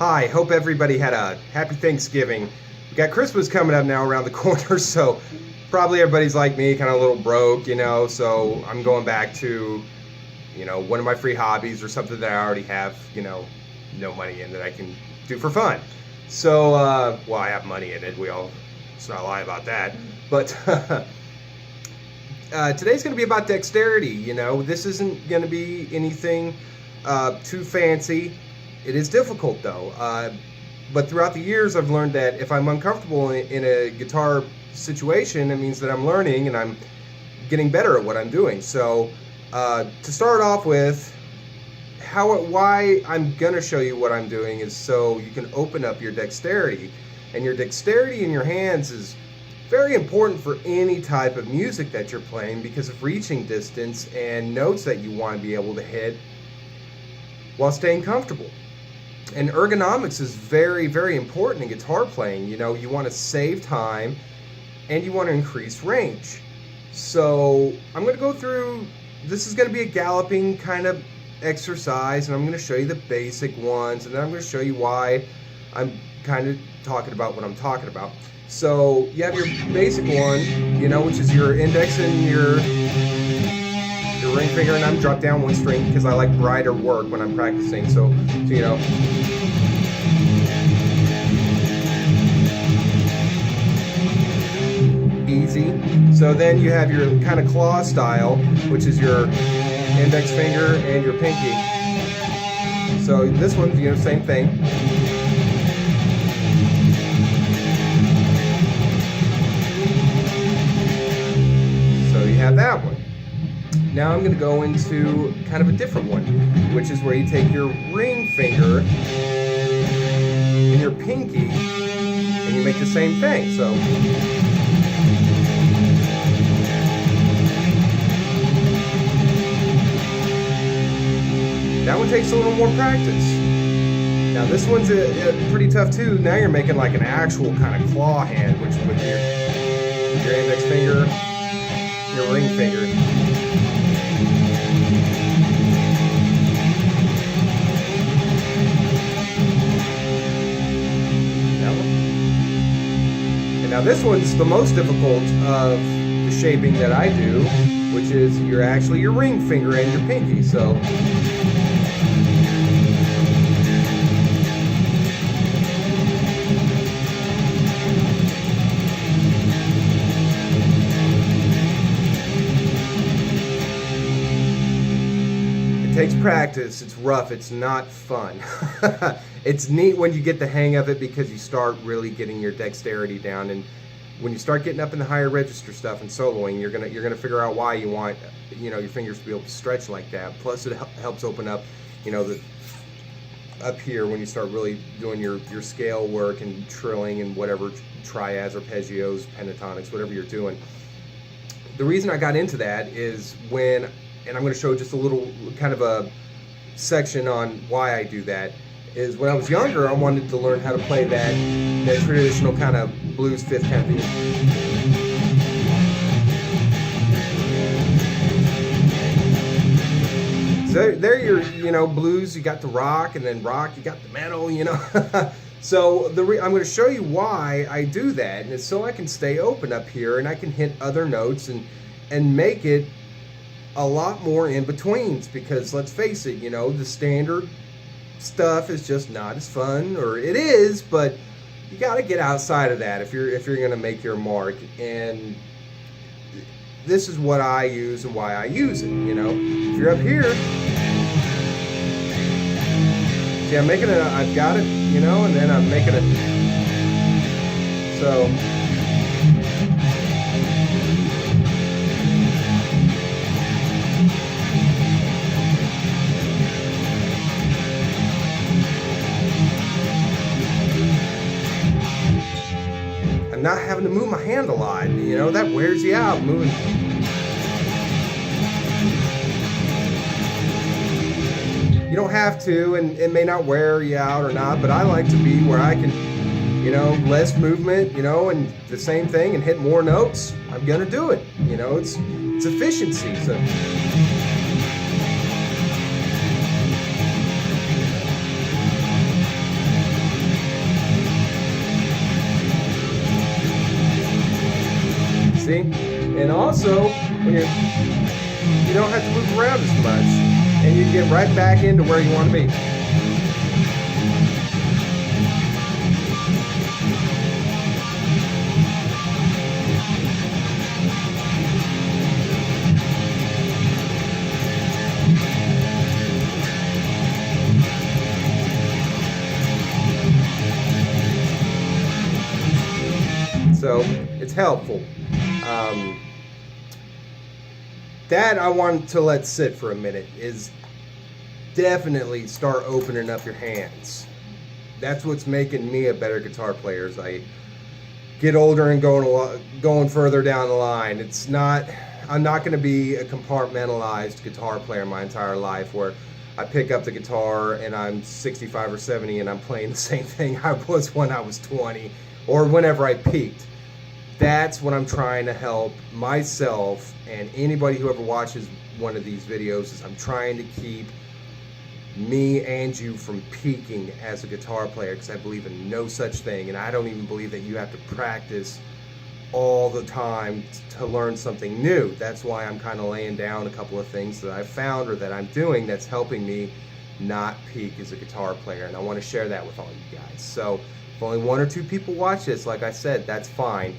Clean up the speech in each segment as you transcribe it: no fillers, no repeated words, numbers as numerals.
Hi, hope everybody had a happy Thanksgiving. We got Christmas coming up now around the corner, so probably everybody's like me, kind of a little broke, so I'm going back to, one of my free hobbies or something that I already have, no money in that I can do for fun. So, well, I have money in it. Let's not lie about that. But today's going to be about dexterity. This isn't going to be anything too fancy. It is difficult though, but throughout the years I've learned that if I'm uncomfortable in a guitar situation, it means that I'm learning and I'm getting better at what I'm doing. So to start off with, why I'm going to show you what I'm doing is so you can open up your dexterity. And your dexterity in your hands is very important for any type of music that you're playing because of reaching distance and notes that you want to be able to hit while staying comfortable. And ergonomics is very, very important in guitar playing. You want to save time and you want to increase range. So I'm going to go through, this is going to be a galloping kind of exercise, and I'm going to show you the basic ones, and then I'm going to show you why I'm kind of talking about what I'm talking about. So you have your basic one, which is your index and your ring finger, and I'm dropped down one string because I like brighter work when I'm practicing. So easy. So then you have your kind of claw style, which is your index finger and your pinky. So this one, same thing. So you have that one. Now I'm going to go into kind of a different one, which is where you take your ring finger and your pinky and you make the same thing. So that one takes a little more practice. Now this one's pretty tough too. Now you're making like an actual kind of claw hand, which with your index finger, your ring finger. Now this one's the most difficult of the shaping that I do, which is actually your ring finger and your pinky. So it takes practice. It's rough. It's not fun. It's neat when you get the hang of it because you start really getting your dexterity down, and when you start getting up in the higher register stuff and soloing, you're gonna figure out why you want your fingers to be able to stretch like that. Plus, it helps open up up here when you start really doing your scale work and trilling and whatever triads, arpeggios, pentatonics, whatever you're doing. The reason I got into that is and I'm going to show just a little kind of a section on why I do that. Is when I was younger, I wanted to learn how to play that traditional kind of blues fifth kind of thing. So there your blues, you got the rock, and then rock, you got the metal, So I'm going to show you why I do that, and it's so I can stay open up here and I can hit other notes and make it a lot more in betweens, because let's face it, the standard stuff is just not as fun, or it is, but you got to get outside of that if you're going to make your mark. And this is what I use and why I use it. If you're up here, see, I'm making it. I've got it, and then I'm making it. So. Not having to move my hand a lot, that wears you out moving. You don't have to, and it may not wear you out or not, but I like to be where I can, less movement, and the same thing, and hit more notes. I'm gonna do it. It's efficiency. So. And also, when you don't have to move around as much, and you get right back into where you want to be. So it's helpful. That I want to let sit for a minute is definitely start opening up your hands. That's what's making me a better guitar player as I get older and going further down the line. I'm not going to be a compartmentalized guitar player my entire life where I pick up the guitar and I'm 65 or 70 and I'm playing the same thing I was when I was 20 or whenever I peaked. That's what I'm trying to help myself and anybody who ever watches one of these videos is I'm trying to keep me and you from peaking as a guitar player, because I believe in no such thing, and I don't even believe that you have to practice all the time to learn something new. That's why I'm kind of laying down a couple of things that I found or that I'm doing that's helping me not peak as a guitar player, and I want to share that with all you guys. So if only one or two people watch this, like I said, that's fine.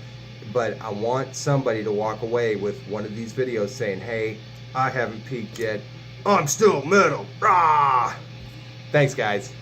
But I want somebody to walk away with one of these videos saying, hey, I haven't peaked yet. I'm still metal. Rah! Thanks, guys.